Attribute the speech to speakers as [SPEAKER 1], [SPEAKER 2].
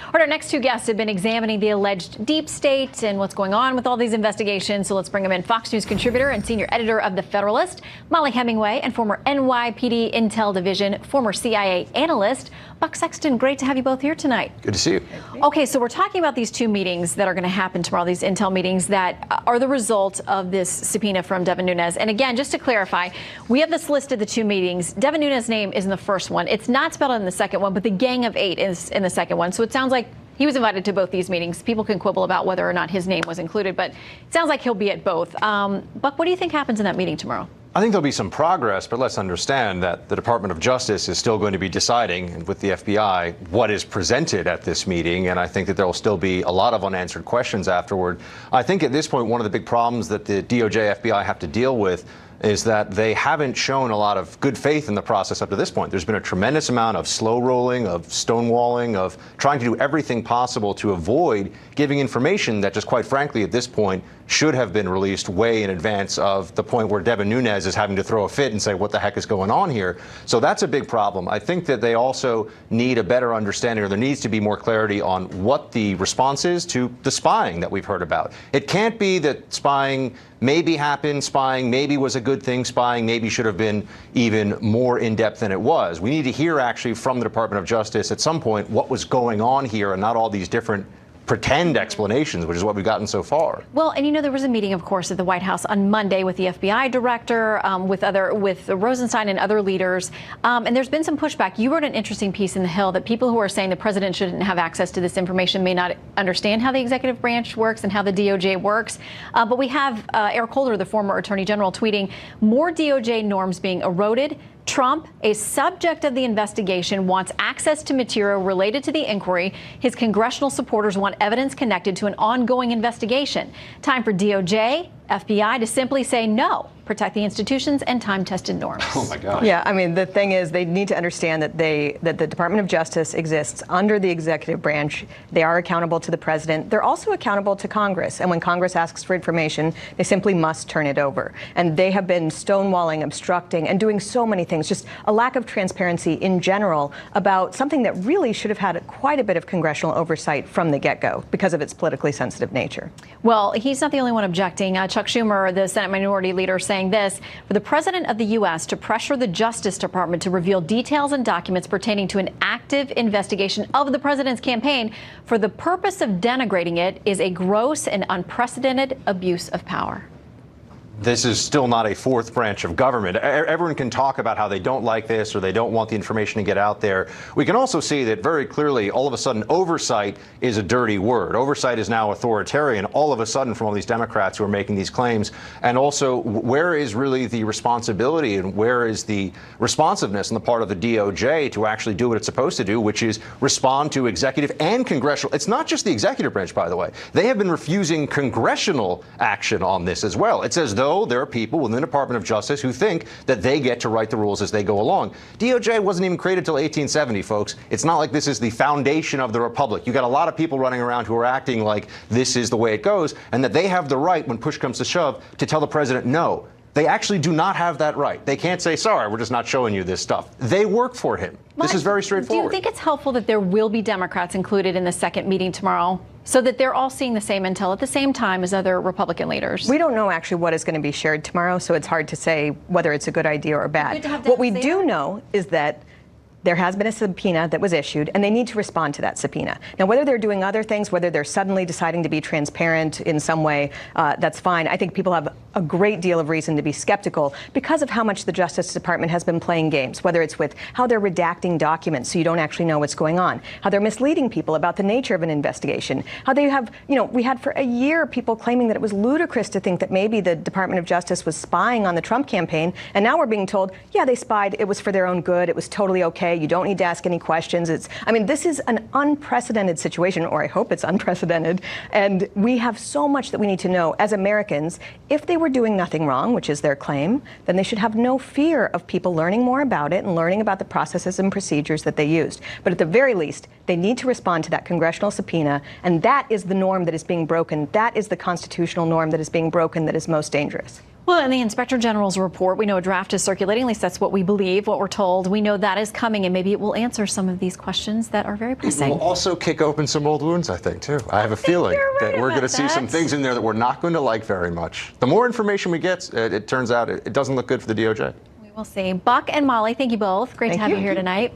[SPEAKER 1] All right, our next two guests have been examining the alleged deep state and what's going on with all these investigations. So let's bring them in. Fox News contributor and senior editor of The Federalist, Molly Hemingway, and former NYPD Intel Division, former CIA analyst, Buck Sexton. Great to have you both here tonight.
[SPEAKER 2] Good to see you.
[SPEAKER 1] Okay, so we're talking about these two meetings that are going to happen tomorrow, these Intel meetings that are the result of this subpoena from Devin Nunes. And again, just to clarify, we have this list of the two meetings. Devin Nunes' name is in the first one. It's not spelled out in the second one, but the Gang of Eight is in the second one. So it sounds like he was invited to both these meetings. People can quibble about whether or not his name was included, but it sounds like he'll be at both. Buck, what do you think happens in that meeting tomorrow?
[SPEAKER 2] I think there'll be some progress, but let's understand that the Department of Justice is still going to be deciding with the FBI what is presented at this meeting, and I think that there will still be a lot of unanswered questions afterward. I think at this point, one of the big problems that the DOJ, FBI have to deal with is that they haven't shown a lot of good faith in the process up to this point. There's been a tremendous amount of slow rolling, of stonewalling, of trying to do everything possible to avoid giving information that just quite frankly at this point should have been released way in advance of the point where Devin Nunes is having to throw a fit and say, what the heck is going on here? So that's a big problem. I think that they also need a better understanding, or there needs to be more clarity on what the response is to the spying that we've heard about. It can't be that spying maybe happened, spying maybe was a good thing, spying maybe should have been even more in-depth than it was. We need to hear actually from the Department of Justice at some point what was going on here and not all these different pretend explanations, which is what we've gotten so far.
[SPEAKER 1] Well, and you know, there was a meeting, of course, at the White House on Monday with the FBI director, with Rosenstein and other leaders, and there's been some pushback. You wrote an interesting piece in The Hill that people who are saying the president shouldn't have access to this information may not understand how the executive branch works and how the DOJ works. But we have Eric Holder, the former attorney general, tweeting more DOJ norms being eroded. Trump, a subject of the investigation, wants access to material related to the inquiry. His congressional supporters want evidence connected to an ongoing investigation. Time for DOJ, FBI to simply say no, protect the institutions and time-tested norms.
[SPEAKER 2] Oh my gosh.
[SPEAKER 3] Yeah, I mean, the thing is, they need to understand that the Department of Justice exists under the executive branch. They are accountable to the president. They're also accountable to Congress. And when Congress asks for information, they simply must turn it over. And they have been stonewalling, obstructing, and doing so many things. Just a lack of transparency in general about something that really should have had quite a bit of congressional oversight from the get-go because of its politically sensitive nature.
[SPEAKER 1] Well, he's not the only one objecting. Chuck Schumer, the Senate Minority Leader, saying this: for the President of the U.S. to pressure the Justice Department to reveal details and documents pertaining to an active investigation of the president's campaign for the purpose of denigrating it is a gross and unprecedented abuse of power.
[SPEAKER 2] This is still not a fourth branch of government. Everyone can talk about how they don't like this or they don't want the information to get out there. We can also see that very clearly, all of a sudden, oversight is a dirty word. Oversight is now authoritarian, all of a sudden, from all these Democrats who are making these claims. And also, where is really the responsibility and where is the responsiveness on the part of the DOJ to actually do what it's supposed to do, which is respond to executive and congressional. It's not just the executive branch, by the way. They have been refusing congressional action on this as well. It's as though there are people within the Department of Justice who think that they get to write the rules as they go along. DOJ wasn't even created till 1870, folks. It's not like this is the foundation of the republic. You got a lot of people running around who are acting like this is the way it goes, and that they have the right, when push comes to shove, to tell the president no. They actually do not have that right. They can't say, sorry, we're just not showing you this stuff. They work for him. This is very straightforward.
[SPEAKER 1] Do you think it's helpful that there will be Democrats included in the second meeting tomorrow, so that they're all seeing the same intel at the same time as other Republican leaders?
[SPEAKER 3] We don't know actually what is going to be shared tomorrow, so it's hard to say whether it's a good idea or bad. What we do know is that there has been a subpoena that was issued, and they need to respond to that subpoena. Now, whether they're doing other things, whether they're suddenly deciding to be transparent in some way, that's fine. I think people have a great deal of reason to be skeptical because of how much the Justice Department has been playing games, whether it's with how they're redacting documents so you don't actually know what's going on, how they're misleading people about the nature of an investigation, how they have, we had for a year people claiming that it was ludicrous to think that maybe the Department of Justice was spying on the Trump campaign, and now we're being told, yeah, they spied, it was for their own good, it was totally okay. You don't need to ask any questions. This is an unprecedented situation, or I hope it's unprecedented. And we have so much that we need to know as Americans. If they were doing nothing wrong, which is their claim, then they should have no fear of people learning more about it and learning about the processes and procedures that they used. But at the very least, they need to respond to that congressional subpoena. And that is the norm that is being broken. That is the constitutional norm that is being broken that is most dangerous.
[SPEAKER 1] Well, in the Inspector General's report, we know a draft is circulating. At least that's what we believe, what we're told. We know that is coming, and maybe it will answer some of these questions that are very pressing.
[SPEAKER 2] It will also kick open some old wounds, I think, too. I have a feeling that we're going to see some things in there that we're not going to like very much. The more information we get, it turns out it doesn't look good for the DOJ.
[SPEAKER 1] We will see. Buck and Molly, thank you both. Great to have you here tonight.